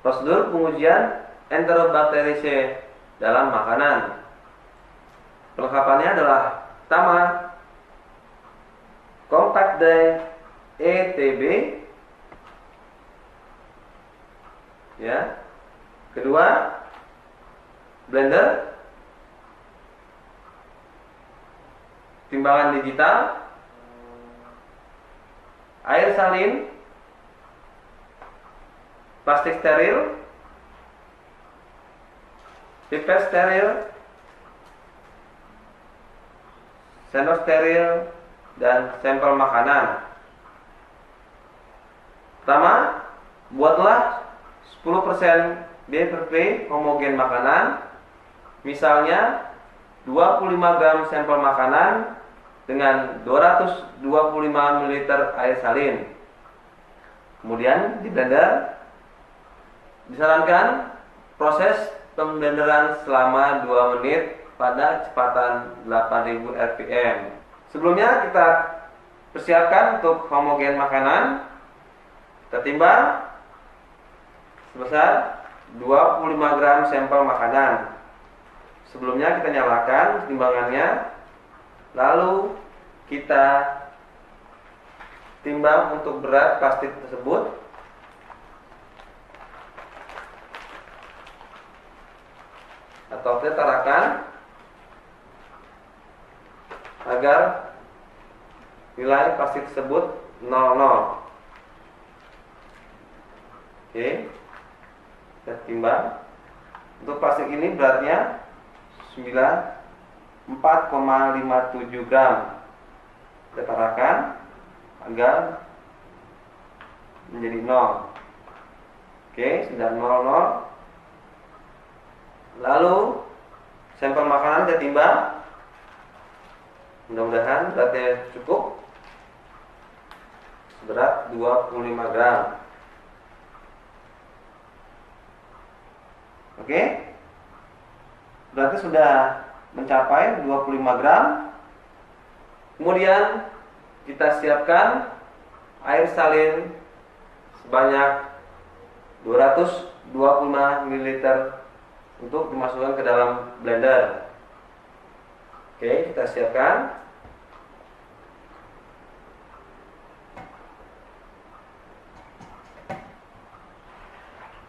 Prosedur pengujian enterobacter dalam makanan. Perlengkapannya adalah pertama, compact dye ETB, ya. Kedua, blender, timbangan digital, air salin, plastik steril, pipet steril, sendok steril, dan sampel makanan. Pertama, buatlah 10% B/P homogen makanan. Misalnya 25 gram sampel makanan dengan 225 ml air salin. Kemudian di blender. Disarankan proses pemblenderan selama 2 menit pada kecepatan 8000 rpm. Sebelumnya kita persiapkan untuk homogen makanan. Kita timbang sebesar 25 gram sampel makanan. Sebelumnya kita nyalakan timbangannya, lalu kita timbang untuk berat plastik tersebut. Atau kita tarakan agar nilai plastik tersebut 00. Oke, kita timbang. Untuk plastik ini beratnya 4,57 gram. Kita tarakan agar menjadi 0. Oke, sudah 00. Lalu sampel makanan kita timbang. Mudah-mudahan beratnya cukup. Berat 25 gram. Oke. Berarti sudah mencapai 25 gram. Kemudian kita siapkan air salin sebanyak 225 ml untuk dimasukkan ke dalam blender. Oke, kita siapkan.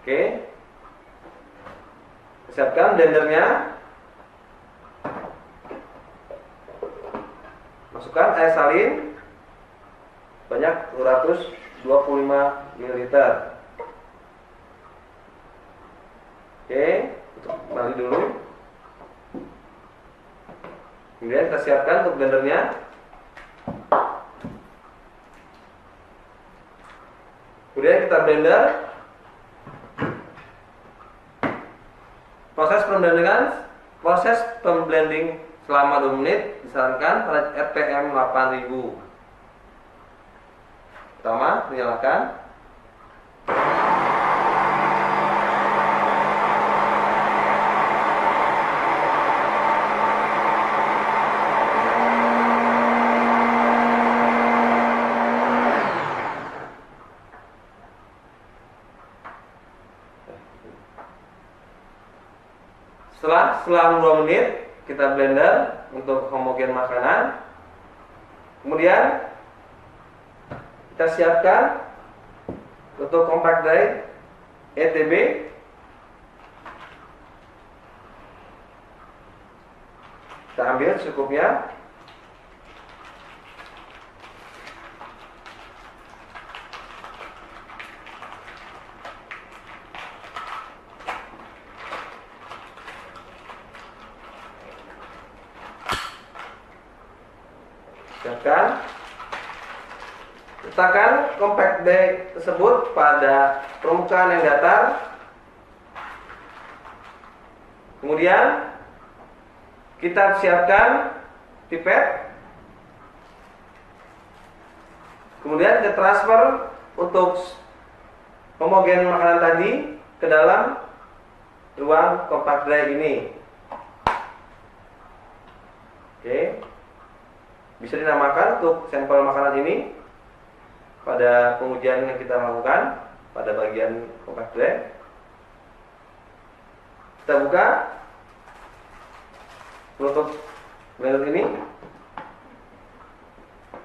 Oke, siapkan blendernya. Masukkan air salin banyak 225 ml. Oke, untuk kembali dulu. Kemudian kita siapkan untuk blendernya. Kemudian kita blender. Proses pemblending selama 2 menit disarankan pada RPM 8000. Pertama, menyalakan. Setelah 2 menit kita blender untuk homogen makanan. Kemudian kita siapkan untuk compact dye ETB. Kita ambil secukupnya. Siapkan. Letakkan compact dye tersebut pada permukaan yang datar. Kemudian kita siapkan pipet. Kemudian kita transfer untuk homogen makanan tadi ke dalam ruang compact dye ini. Oke. Bisa dinamakan untuk sampel makanan ini pada pengujian yang kita lakukan pada bagian compact dye. Kita buka penutup blender ini.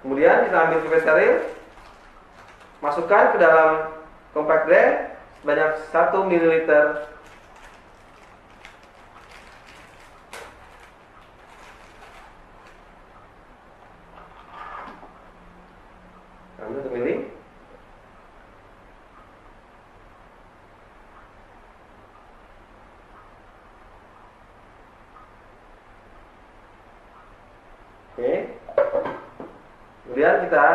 Kemudian kita ambil pipet steril, masukkan ke dalam compact bag sebanyak 1 ml. Ambil 1 ml. Oke. Kemudian kita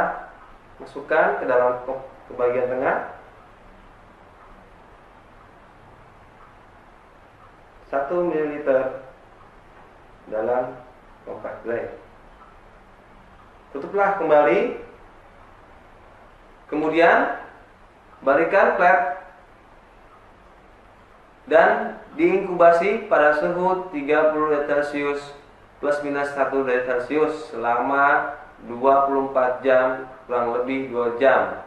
masukkan ke dalam ke bagian tengah 1 ml dalam compact bag. Tutuplah kembali. Kemudian balikan flap dan diinkubasi pada suhu 30 derajat Celcius plus minus 1 derajat Celcius selama 24 jam, kurang lebih 2 jam.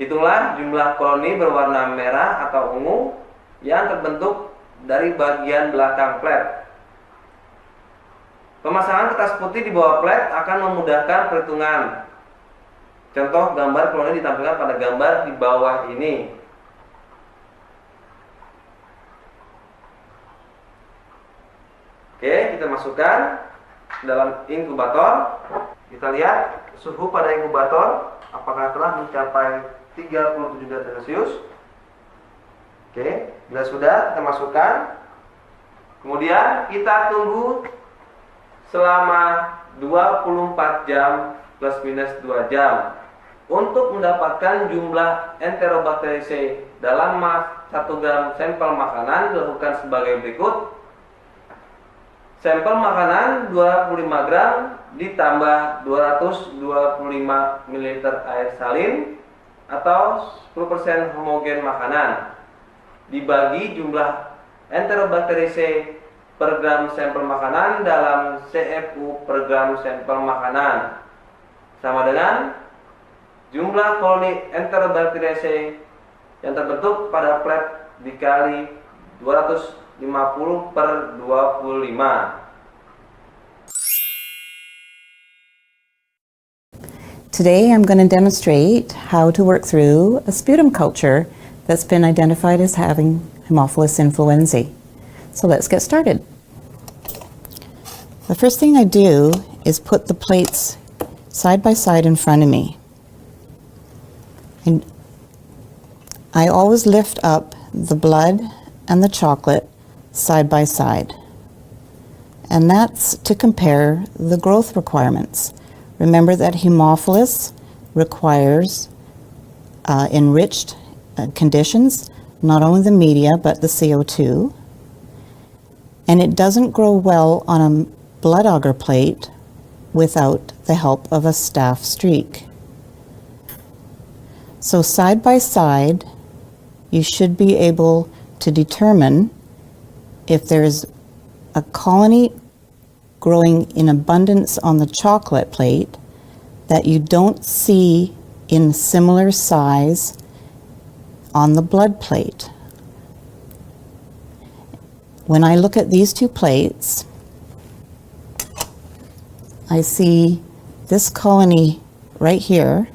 Hitunglah jumlah koloni berwarna merah atau ungu yang terbentuk dari bagian belakang flap. Pemasangan kertas putih di bawah flap akan memudahkan perhitungan. Contoh gambar koloni ditampilkan pada gambar di bawah ini. Oke, kita masukkan dalam inkubator. Kita lihat suhu pada inkubator apakah telah mencapai 37 derajat Celcius. Oke, bila sudah kita masukkan. Kemudian kita tunggu selama 24 jam plus minus 2 jam untuk mendapatkan jumlah enterobacter dalam 1 gram sampel makanan. Dilakukan sebagai berikut. Sampel makanan 25 gram ditambah 225 ml air salin atau 10% homogen makanan dibagi jumlah enterobacter per gram sampel makanan dalam CFU per gram sampel makanan sama dengan jumlah koloni enterobacter yang terbentuk pada flap dikali 250 per 25. Today I'm going to demonstrate how to work through a sputum culture that's been identified as having Haemophilus influenzae. So let's get started. The first thing I do is put the plates side by side in front of me. And I always lift up the blood and the chocolate side by side. And that's to compare the growth requirements. Remember that Haemophilus requires enriched conditions, not only the media but the CO2. And it doesn't grow well on a blood agar plate without the help of a staph streak. So side by side, you should be able to determine if there's a colony growing in abundance on the chocolate plate that you don't see in similar size on the blood plate. When I look at these two plates, I see this colony right here.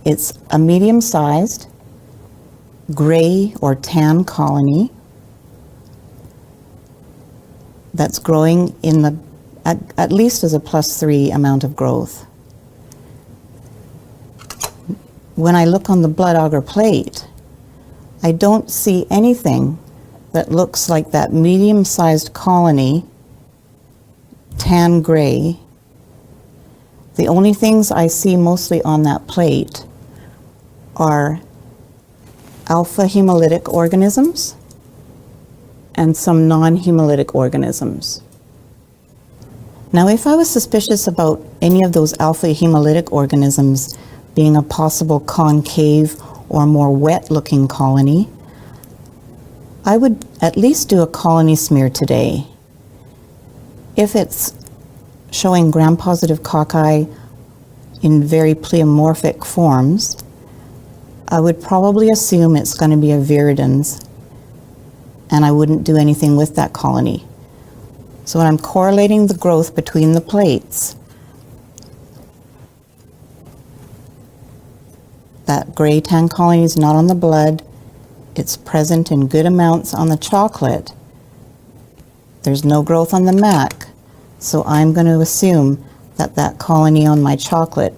It's a medium-sized gray or tan colony that's growing in the at least as a +3 amount of growth. When I look on the blood agar plate, I don't see anything that looks like that medium-sized colony, tan gray. The only things I see mostly on that plate are alpha hemolytic organisms and some non-hemolytic organisms. Now, if I was suspicious about any of those alpha hemolytic organisms being a possible concave or more wet-looking colony, I would at least do a colony smear today. If it's showing gram-positive cocci in very pleomorphic forms, I would probably assume it's going to be a viridans, and I wouldn't do anything with that colony. So when I'm correlating the growth between the plates, that gray tan colony is not on the blood, it's present in good amounts on the chocolate. There's no growth on the mac, so I'm going to assume that that colony on my chocolate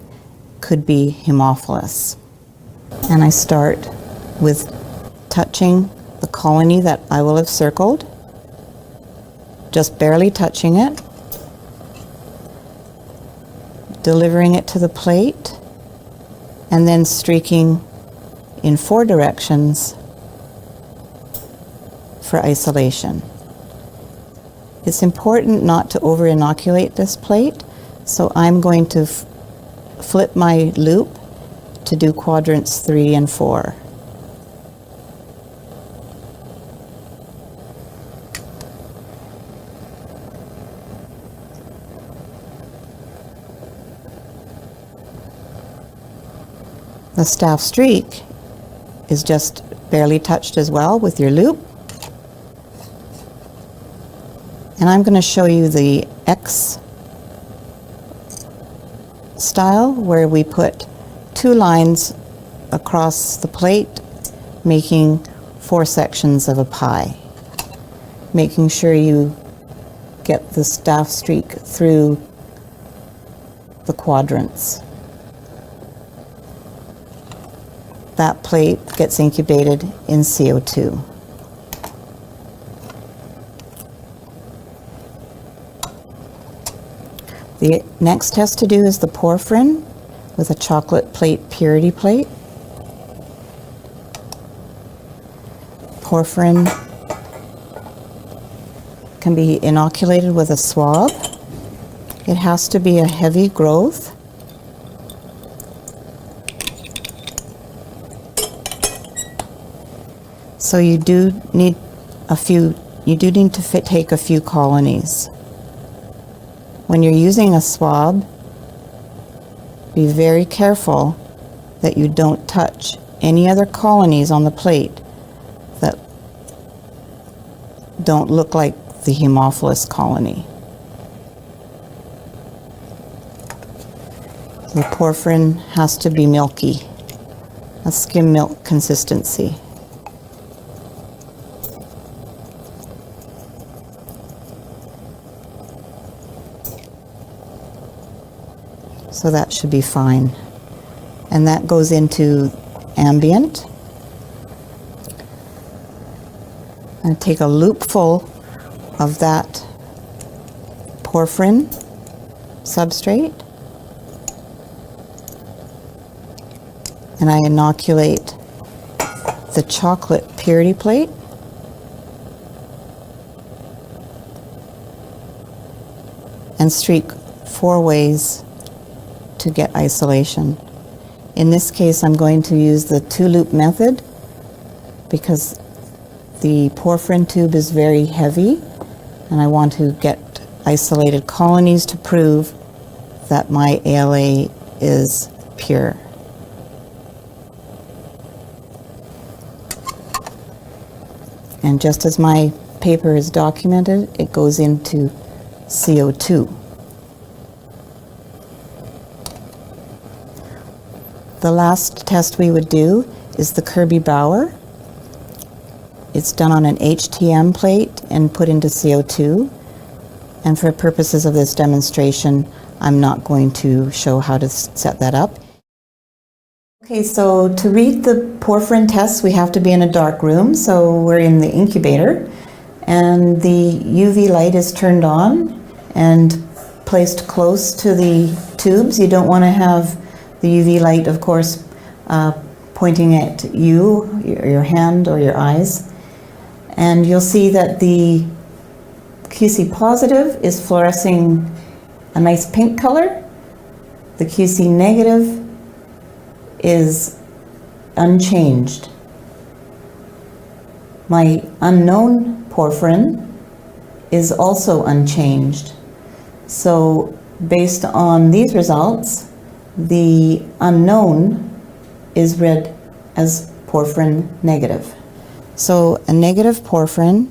could be haemophillus. And I start with touching the colony that I will have circled, just barely touching it, delivering it to the plate, and then streaking in 4 directions for isolation. It's important not to over-inoculate this plate, so I'm going to flip my loop to do quadrants 3 and 4. The staff streak is just barely touched as well with your loop. And I'm going to show you the X style, where we put 2 lines across the plate, making 4 sections of a pie. Making sure you get the staff streak through the quadrants. That plate gets incubated in CO2. The next test to do is the porphyrin with a chocolate plate purity plate. Porphyrin can be inoculated with a swab. It has to be a heavy growth. So you do need to take a few colonies. When you're using a swab, be very careful that you don't touch any other colonies on the plate that don't look like the haemophillus colony. The porphyrin has to be milky, a skim milk consistency. So that should be fine. And that goes into ambient. And take a loop full of that porphyrin substrate. And I inoculate the chocolate purity plate. And streak 4 ways to get isolation. In this case, I'm going to use the 2-loop method because the porphyrin tube is very heavy and I want to get isolated colonies to prove that my ALA is pure. And just as my paper is documented, it goes into CO2. The last test we would do is the Kirby-Bauer. It's done on an HTM plate and put into CO2. And for purposes of this demonstration, I'm not going to show how to set that up. Okay, so to read the porphyrin tests, we have to be in a dark room. So we're in the incubator, and the UV light is turned on and placed close to the tubes. You don't want to have the UV light, of course, pointing at you, your hand or your eyes. And you'll see that the QC positive is fluorescing a nice pink color. The QC negative is unchanged. My unknown porphyrin is also unchanged. So based on these results, the unknown is read as porphyrin negative. So a negative porphyrin